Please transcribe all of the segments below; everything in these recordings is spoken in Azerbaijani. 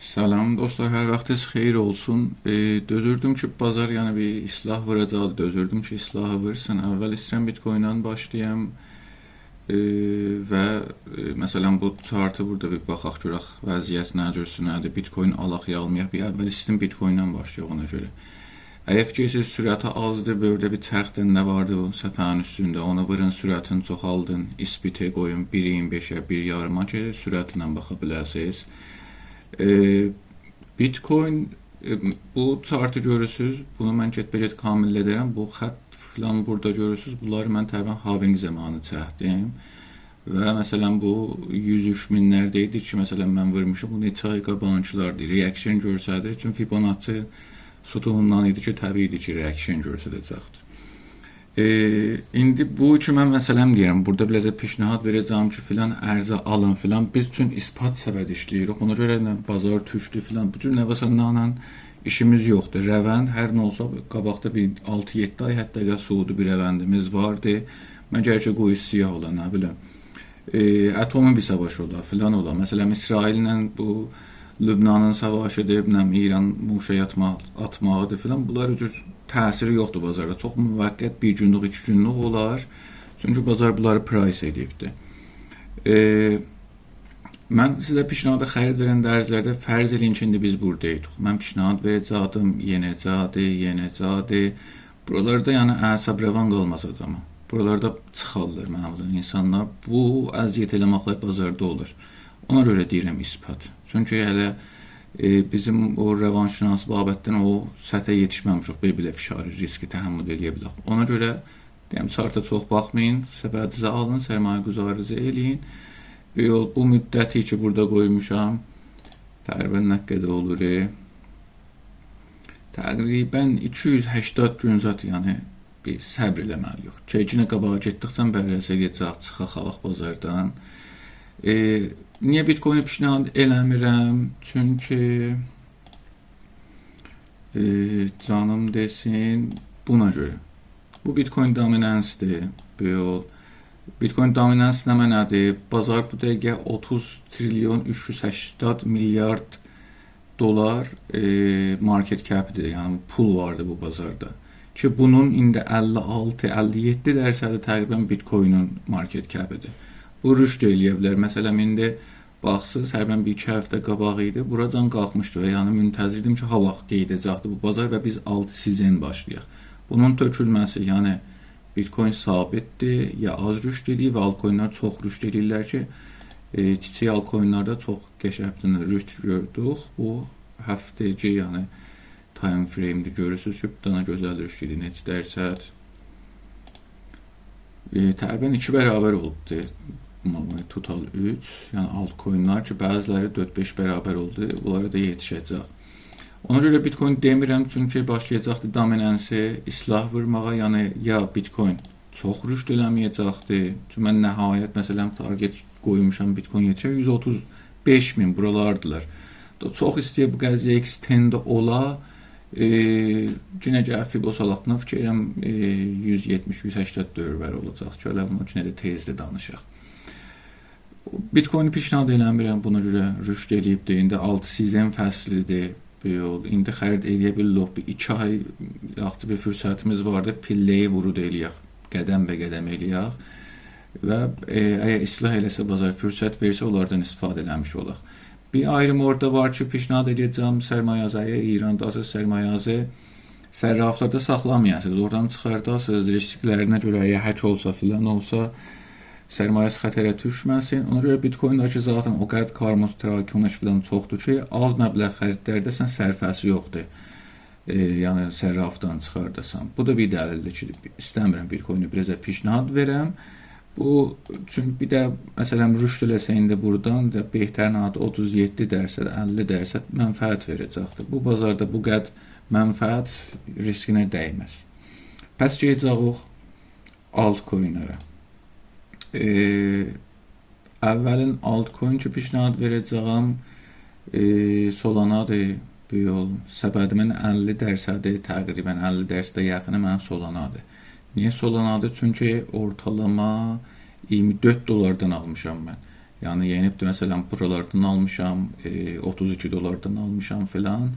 Salam dostlar, hər vaxtınız xeyir olsun. Dözürdüm ki, bazar yəni bir islah vuracaqdı. Dözürdüm ki, islahı vursun. Əvvəl istəyirəm Bitcoin-dan başlayım. Və məsələn bu chartı burada bir baxaq görək vəziyyət nə cürsü nədir. Bitcoin alaq ya almayaq. Bir əvvəl istəyirəm Bitcoin-dan başlayaq ona görə. Əgər fikirsiz sürəti azdır, burada bir çərxdən nə vardı o səfərin üstündə. Ona vurun, sürətini çoxaldın, ispitə qoyun 1.25-ə, 1.5-a ki, sürətlə baxa biləsiniz. Bitcoin bu chartı görürsüz. Bunu mən get-be-get kamil edirəm. Bu xətt filan burada görürsüz. Bunları mən təqribən halving zamanı çəkdim. Və məsələn bu 103 minlərdə idi ki, məsələn mən vurmuşum. Bu neçə ay qabaqçılardı. Reaction görsədir. Çünki Fibonacci sütunundan idi ki, təbii idi ki, reaction görsədəcəkdir. İndi bu üçün mən məsələm deyirəm, burada biləcə pişnahad verəcəm ki, filan ərzə alın filan. Biz üçün ispat səbəd işləyirik. Ona görə bazar düşdü filan. Bu cür nəvəsənlərlə işimiz yoxdur. Rəvənd hər nə olsa qabaqda bir 6-7 ay hətta suudi bir rəvəndimiz vardı. Məgər ki, qoyu siyah ola, nə bilim. Atomun bir savaşı ola, filan ola. Məsələn, İsraillə bu Lübnanın savaşıdır, İran muşaya atmağıdır filan. Bunlar cür təsiri yoxdur bazarda. Çox müvəqqət bir günlük, 2 günlük olar. Çünki bazar bunları price edibdir. Mən sizə pişnahada xərid verən dərzlərdə fərz eləyin ki, indi biz buradayıq. Mən pişnahad verəcəkdim, yenəcəkdi. Buralarda yəni əsəb rəvan qalmaz adama. Buralarda çıxarlar məmulun insanlar. Bu əziyyət eləməklə bazarda olur. Ona görə deyirəm ispat. Çünki hələ bizim o rəvanşünas babətdən o səthə yetişməmişik. Belə fişarı, riski təhəmmül eləyə bilək. Ona görə deyəm, charta çox baxmayın, səbədizə alın, sərmayə güzarınızı eləyin. Bu müddəti ki, burada qoymuşam, təqribən nə qədər olur? Təqribən 280 gün zat, yəni bir səbr eləməliyik. Keçinə qabağa getdiksən bərəsə gedəcək, çıxaq alaq bazardan. Niyə Bitcoin-i pişnahad eləmirəm? Çünki canım desin buna görə. Bu Bitcoin dominansidir. Bitcoin dominansi nə mənadır? Bazar bu dəqiqə 30 trilyon 380 milyard dolar market cap-idir. Yəni pul vardı bu bazarda. Ki bunun indi 56-57% təqribən Bitcoin-in market cap-idir. Bu rüşd eləyə bilər. Məsələn, indi baxsız, hərbən bir 2 həftə qabaq idi. Buradan qalxmışdı və yəni müntəzirdim ki, hava qeydəcəkdi bu bazar və biz 6-sizin başlayaq. Bunun tökülməsi, yəni Bitcoin sabitdir, ya az rüşd edir və altcoinlər çox rüşd edirlər ki, kiçik altcoinlərdə çox qəşəngdən rüşd gördük. Bu həftəci, yəni time frame-də görürsünüz ki, dana gözəl rüşd edir, neçə dərsət. Təqribən 2 bərabər oldu. Total 3, yəni altcoinlər ki, bəziləri 4-5 bərabər oldu, bunlara da yetişəcək. Ona görə Bitcoin demirəm, çünki başlayacaqdı dominansi islah vurmağa, yəni ya Bitcoin çox rüşd eləməyəcəkdi. Çünki mən nəhayət, məsələn, target qoymuşam Bitcoin yetişə 135 min buralardılar. Çox istəyir bu qəziyyə extend ola, günə gəl Fibos alaqına fikirəm 170-180 dövr olacaq ki, onun üçün də tezdə danışaq. Bitcoin-i pişnahad eləmirəm, buna görə rüşd eləyibdir. İndi 6-sizin fəslidir. İndi xərid eləyə bilirik. Bir 2 ay yaxşı bir fürsətimiz vardı. Pilləyi vurud eləyək. Qədəm bə qədəm eləyək. Və əgər islah eləsə bazar fürsət versə, onlardan istifadə eləmiş olaq. Bir ayrım orada var ki, pişnahad edəcəm sərmayəzəyə, İranda asıl sərmayəzə sərraflarda saxlamayasınız. Oradan çıxardasınız, risklərinə görə əgər hək olsa filan olsa, sərmayəsi xətərə düşməsin. Ona görə Bitcoin-dakı zaten o qədər karmos tərakünəş filan çoxdur ki, az məbləğ xəridlərdə sən sərfəsi yoxdur. Yəni sərrafdan çıxardasan. Bu da bir dəlildir ki, istəmirəm Bitcoin-i biraz pişnahad verəm. Bu, çünki bir də, məsələn, rüşd eləsə indi buradan da behtərin adı 37%, 50% mənfəət verəcəkdir. Bu bazarda bu qəd mənfəət riskinə dəyməz. Pəs gələcəyik altcoinlərə. Əvvəlin altcoin ki, pişnahad verəcəyəm Solanadır. Bu yol səbədimin 50%, təqribən 50%-ə yaxını mənim Solanadır. Niyə Solanadır? Çünki ortalama 24 dolardan almışam mən. Yəni yenibdir, məsələn, buralardan almışam, 32 dollardan almışam filan.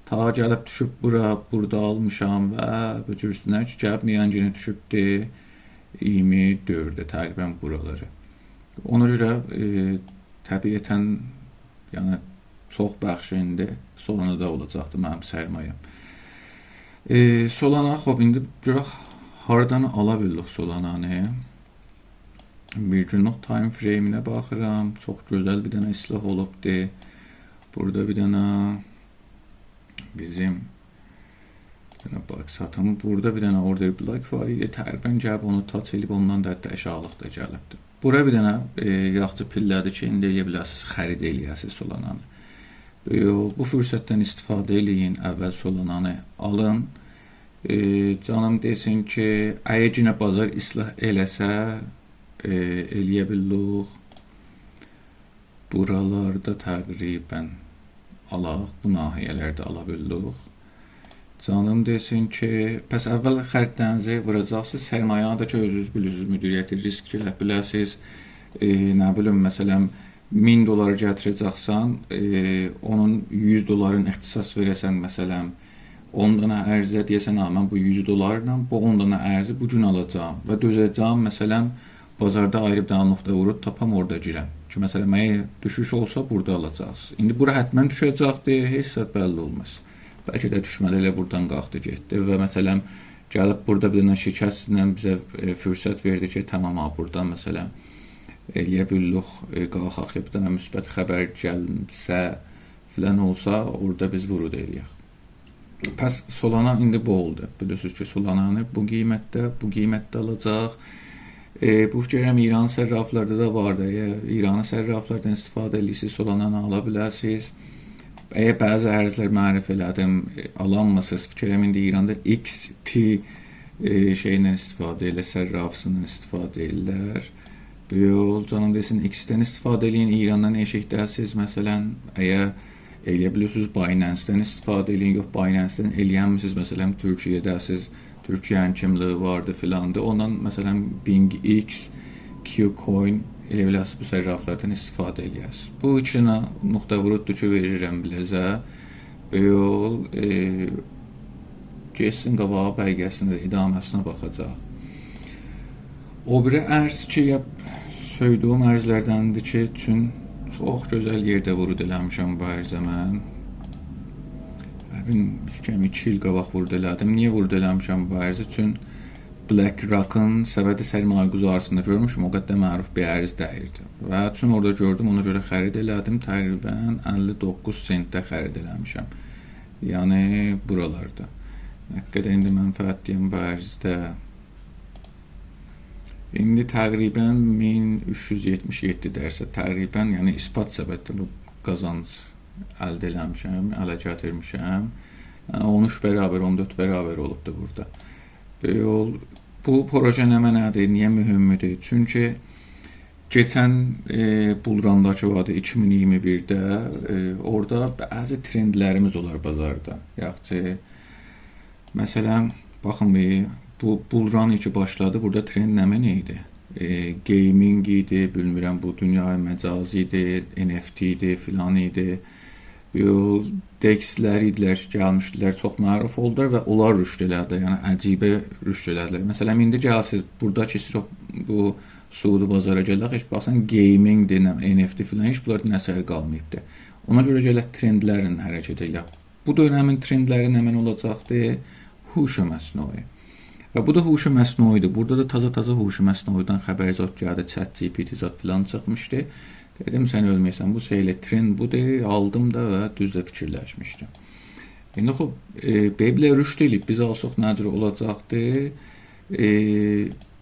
Ta gəlib düşüb bura, burada almışam və bu cür üstünə ki, gəlib miyancını düşübdür 24-də təqribən buraları. Ona görə təbiətən yəni çox bəxş indi Solana'da olacaqdır mənim sərmayəm. Solana, xob, indi görək hardan ala bildik Solana'nı. Bir günlük time frame-inə baxıram. Çox gözəl bir dənə islah olubdur. Burada bir dənə bizim bak satım. Burada bir dənə order block var idi. Təqribən gəlib onu touch edib ondan da hətta aşağılıq da gəlibdir. Bura bir dənə yaxşı pillədir ki, indi eləyə bilərsiniz, xərid eləyəsiniz Solana'nı. Bu fürsətdən istifadə eləyin, əvvəl Solana'nı alın. Canım desin ki, əgər yenə bazar islah eləsə, eləyə bildik. Buralarda təqribən alaq, bu nahiyələrdə ala bildik. Canım desin ki, pəs əvvəl xərdlərinizi vuracaqsınız, sərmayanı da ki, özünüz bilirsiniz, müdiriyyəti risk elə biləsiniz. Nə bilim, məsələn, 1000 dolar gətirəcəksən, onun 100 doların ixtisas verəsən, məsələn, 10 dənə ərzə deyəsən, mən bu 100 dolarla bu 10 dənə ərzi bu gün alacağım və dözəcəm, məsələn, bazarda ayrı bir dənə nöqtə vurub tapam, orada girəm. Ki, məsələn, mənə düşüş olsa, burada alacaqsınız. İndi bura hətmən düşəcəkdir, heç saat bəlli olmaz. Bəlkə də düşməli elə buradan qalxdı, getdi və məsələn, gəlib burada bir dənə şirkətlə bizə fürsət verdi ki, tamam, buradan məsələn, eləyə bildik, qalxaq, bir dənə müsbət xəbər gəlsə, filan olsa, orada biz vurud eləyək. Pəs Solana indi bu oldu. Bilirsiniz ki, Solana'nı bu qiymətdə alacaq. Bu fikirəm İran sərraflarda da vardı. İranı sərraflardan istifadə edirsiniz, Solana'nı ala bilərsiniz. Əgər bəzi ərzlər mərif elədim, alanmasınız, fikirəm indi İranda XT şeylə istifadə elə, sərrafsından istifadə edirlər. Bu yol, canım desin, X-dən istifadə eləyin, İrandan eşikdəsiniz, məsələn, əgər eləyə bilirsiniz, Binance-dən istifadə eləyin, yox, Binance-dən eləyənmisiniz, məsələn, Türkiyədəsiniz, Türkiyənin kimliyi vardı filandı, ondan, məsələn, BingX, Qcoin, elə bilərsiniz, bu sərraflardan istifadə eləyəsiniz. Bu içinə nöqtə vuruddur ki, verirəm biləcə, bu yol, geçsin qabağa bəlgəsində, idaməsinə baxacaq. O biri ərz ki, söydüyüm ərzlərdəndir ki, üçün çox gözəl yerdə vurud eləmişəm bu ərzə mən. Fikirəm 2 il qabaq vurud elədim. Niyə vurud eləmişəm bu ərzə? Üçün BlackRock'ın səbədi sərmayə quzarısında görmüşüm, o qədər məruf bir ərz dəyirdi. Və üçün orada gördüm, ona görə xərid elədim. Təqribən 59 sentdə xərid eləmişəm. Yəni, buralarda. Nə qədər indi mənfəətliyəm bu ərzdə. İndi təqribən 1377 dərsə təqribən, yəni ispat səbətdə bu qazanc əldə eləmişəm, ələ gətirmişəm. Yəni 13 bərabər, 14 bərabər olubdur burada. Bu proje nə mənədir, niyə mühümdür? Çünki keçən bullrandakı vaxtı 2021-də orada bəzi trendlərimiz olar bazarda. Yaxşı, məsələn, baxın, bu bullrun ki başladı, burada trend nə mənə idi? Gaming idi, bilmirəm, bu dünya məcazi idi, NFT idi, filan idi. DEX-lər idilər ki, gəlmişdilər, çox məruf oldular və onlar rüşd elədi, yəni əcibə rüşd elədilər. Məsələn, indi gəlsiniz, buradakı bu Suudi bazara gələk, heç baxsan, gaming-dir, NFT filan, heç bunlardan əsər qalmayıbdır. Ona görə gələ trendlərin hərəkət eləyək. Bu dönəmin trendləri nə mən olacaqdır? Huşu məsnui. Və bu da huşu məsnuidir. Burada da taza-taza huşu məsnuidən xəbər zat gəldi, ChatGPT zat filan çıxmışdı. Dedim, sən ölməyəsən, bu seylə trend budur, aldım da və düzdə fikirləşmişdim. İndi, xob, belə rüşd eləyib, biz alsaq nədir olacaqdır?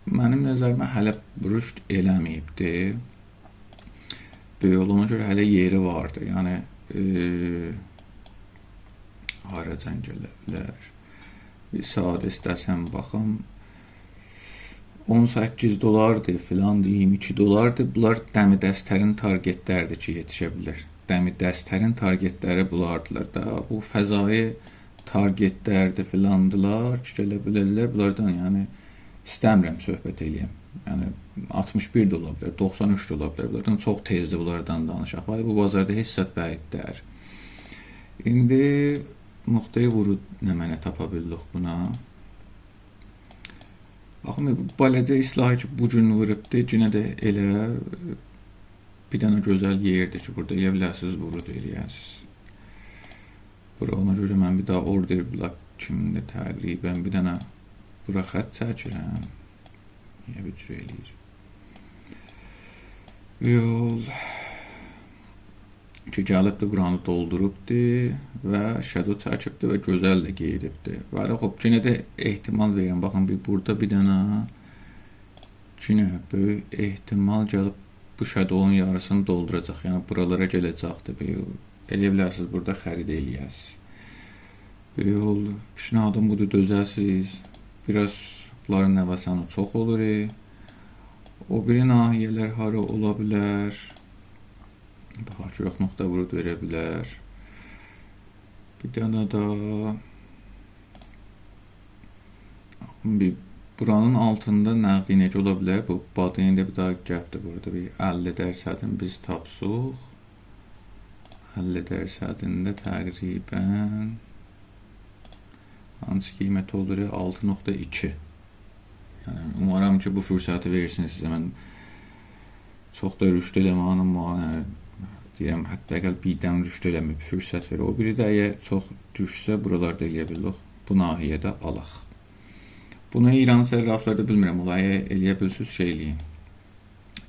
Mənim nəzərimə hələ rüşd eləməyibdir. Böyük olana görə hələ yeri vardır. Yəni, haracan gələ bilər. Bir saat istəsəm, baxım, 18 dolardır, filan 22 dolardır. Bunlar dəmi dəstərin targetlərdir ki, yetişə bilir. Dəmi dəstərin targetləri bunlardılar da. Bu fəzai targetlərdir, filandılar ki, gələ bilirlər. Bunlardan, yəni, istəmirəm söhbət eləyəm. Yəni 61 də ola bilər, 93 də ola bilər. Bunlardan çox tezdir bunlardan danışaq. Və bu bazarda heç zət bəiddir. İndi nöqtəyi vurud nə mənə tapa bildik buna. Baxın, bu balaca islahı ki, bu gün vurubdur. Yenə də elə bir dənə gözəl yerdir ki, burada eləyə bilərsiniz, vurud eləyəsiniz. Bura ona görə mən bir daha order block kimdə təqribən bir dənə bura xətt çəkirəm. Niyə bir cür eləyir? Yol ki, gəlib də buranı doldurubdur və shadow çəkibdir və gözəl də qeydibdir. Və xob, yenə də ehtimal verin. Baxın, burada bir dənə yenə böyük ehtimal gəlib bu shadow'un yarısını dolduracaq. Yəni buralara gələcəkdir. Eləyə bilərsiniz, burada xərid eləyəsiniz. Yol pişnahadım budur, dözəsiniz. Biraz bunların nəvəsanı çox olur. O biri nahiyələr hara ola bilər? Baxaq ki, yox, nöqtə vurud verə bilər. Bir dənə da buranın altında nəqdi necə ola bilər? Bu badiyində bir daha gəbdir burada. Bir 50% biz tapsuq. 50%-ində təqribən hansı qiymət olur? 6.2. Yəni, umarım ki, bu fürsəti verirsiniz sizə. Mən çox da rüşd eləməyəm, deyirəm, hətta əgər birdən rüşd eləməyib fürsət verir. O biri də əgər çox düşsə, buralarda eləyə bilirik. Bu nahiyədə alaq. Bunu İran sərraflarda bilmirəm, olayı eləyə bilirsiniz, şey eləyin.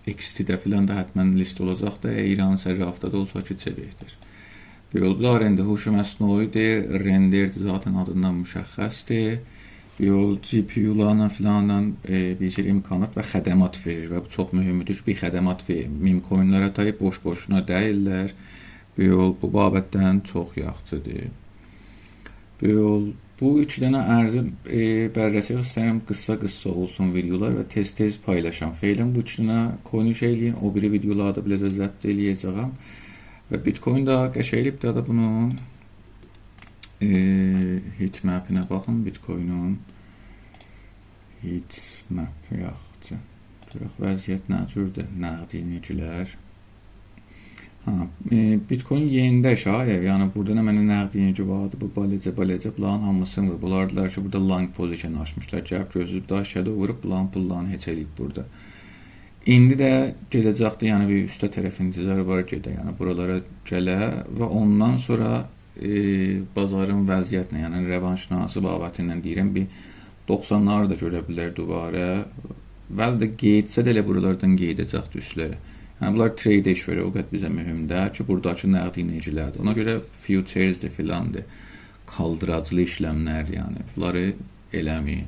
XT-də filan da hətmən list olacaq da, İran sərrafda da olsa ki, çevəkdir. Yolda render huşu məsnuidir, renderdir, zaten adından müşəxxəsdir. Yol GPU-larla filanla bir imkanat və xədəmat verir və bu çox mühümdür. Bir xədəmat verir. Mimcoinlara tayı boş-boşuna deyirlər. Yol bu babətdən çox yaxşıdır. Yol bu 2 dənə ərzi bərrəsi istəyirəm, qısa olsun videolar və tez-tez paylaşam. Feylən bu 2 dənə coin şey eləyin, o biri videolarda biləcə zəbt eləyəcəyəm. Və Bitcoin da qəşəylibdir da bunun heatmap'inə baxın, Bitcoin'un heatmap yaxşı. Görək vəziyyət nə cürdür, nəqdiyicilər. Bitcoin yenində şayət, yəni burada nə mənə nəqdiyinici vardı, bu balaca bunların hamısını və bunlardılar ki, burada long position açmışlar, cəb gözlüb, daha shadow vurub, pullarını heç eləyib burada. İndi də gələcəkdir, yəni bir üstə tərəf intizar var gedə, yəni buralara gələ və ondan sonra bazarın vəziyyətinə, yəni revanşnası babətindən deyirəm, bir 90'ları da görə bilər dubarə və də qeydsə də elə buralardan qeydəcəkdir üstlərə. Yəni bunlar trade eş verir, o qədər bizə mühümdür ki, buradakı nəqdiyicilərdir. Ona görə futuresdir filandır, kaldıracılı işləmlər, yəni bunları eləməyin.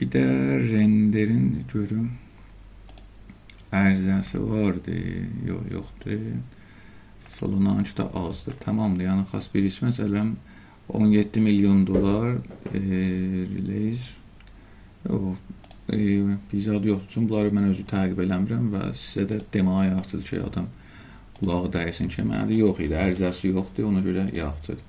Bir də renderin görüm ərzəsi vardı, yoxdur. Solunanç da azdır, tamamdır. Yəni xas bir iş məsələn 17 milyon dolar release. Bizad yoxdur, bunları mən özü təqib eləmirəm və sizə də deməyə yaxşıdır ki, adam qulağı dəysin ki, mənə də yox idi, ərzəsi yoxdur, ona görə yaxşıdır.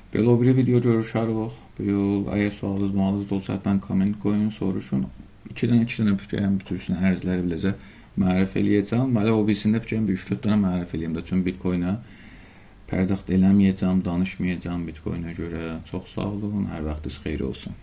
Belə o biri video görüşərək. Əgər sualınız, malınız da olsa, hətta komment qoyun, soruşun. 2 dənə fikirəm bütörsün ərzləri biləcə mərif eləyəcəm. Mələ o birisində fikirəm bir 3-4 dənə mərif eləyəm də. Çünki Bitcoin'a pərdaxt eləməyəcəm, danışmayacam Bitcoin'a görə. Çox sağ olun, hər vaxtınız xeyir olsun.